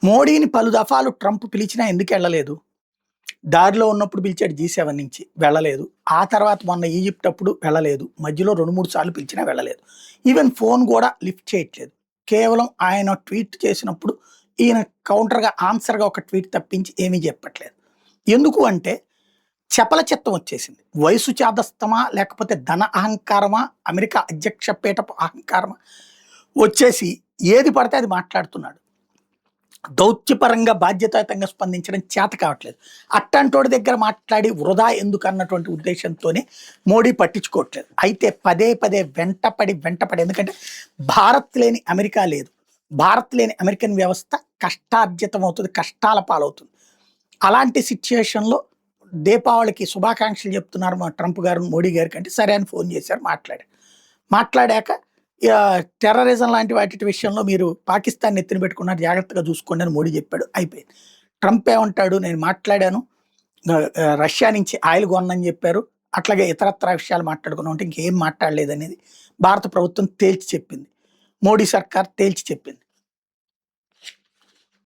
మోడీని పలు దఫాలు ట్రంప్ పిలిచినా ఎందుకు వెళ్ళలేదు? దారిలో ఉన్నప్పుడు పిలిచాడు G7 నుంచి వెళ్ళలేదు. ఆ తర్వాత మొన్న ఈజిప్ట్ అప్పుడు వెళ్ళలేదు. మధ్యలో 2, 3 సార్లు పిలిచినా వెళ్ళలేదు. ఈవెన్ ఫోన్ కూడా లిఫ్ట్ చేయట్లేదు. కేవలం ఆయన ట్వీట్ చేసినప్పుడు ఈయన కౌంటర్‌గా ఆన్సర్‌గా ఒక ట్వీట్ తప్పించి ఏమీ చెప్పట్లేదు. ఎందుకు అంటే చపల చిత్తం వచ్చేసింది. వయసు చాదస్తమా? లేకపోతే ధన అహంకారమా? అమెరికా అధ్యక్ష పీఠపు అహంకారమా? వచ్చేసి ఏది పడితే అది మాట్లాడుతున్నాడు. దౌత్యపరంగా బాధ్యతాయుతంగా స్పందించడం చేత కావట్లేదు. అట్టాంటోడి దగ్గర మాట్లాడి వృధా ఎందుకు అన్నటువంటి ఉద్దేశంతోనే మోడీ పట్టించుకోవట్లేదు. అయితే పదే పదే వెంటపడి ఎందుకంటే భారత్ లేని అమెరికా లేదు. భారత్ లేని అమెరికన్ వ్యవస్థ కష్టార్జితం అవుతుంది, కష్టాల పాలవుతుంది. అలాంటి సిచ్యుయేషన్‌లో దీపావళికి శుభాకాంక్షలు చెప్తున్నారు మా ట్రంప్ గారు మోడీ గారికి అంటే సరే అని ఫోన్ చేశారు మాట్లాడారు. మాట్లాడాక టెర్రరిజం లాంటి వాటి విషయంలో మీరు పాకిస్తాన్ ఎత్తిన పెట్టుకున్నారు జాగ్రత్తగా చూసుకోండి అని మోడీ చెప్పాడు. అయిపోయింది. ట్రంప్ ఏమంటాడు నేను మాట్లాడాను. రష్యా నుంచి ఆయిల్ కొనని చెప్పారు. అట్లాగే ఇతరత్రా విషయాలు మాట్లాడుకున్నాం అంటే ఇంకేం మాట్లాడలేదనేది భారత ప్రభుత్వం తేల్చి చెప్పింది. మోడీ సర్కార్ తేల్చి చెప్పింది.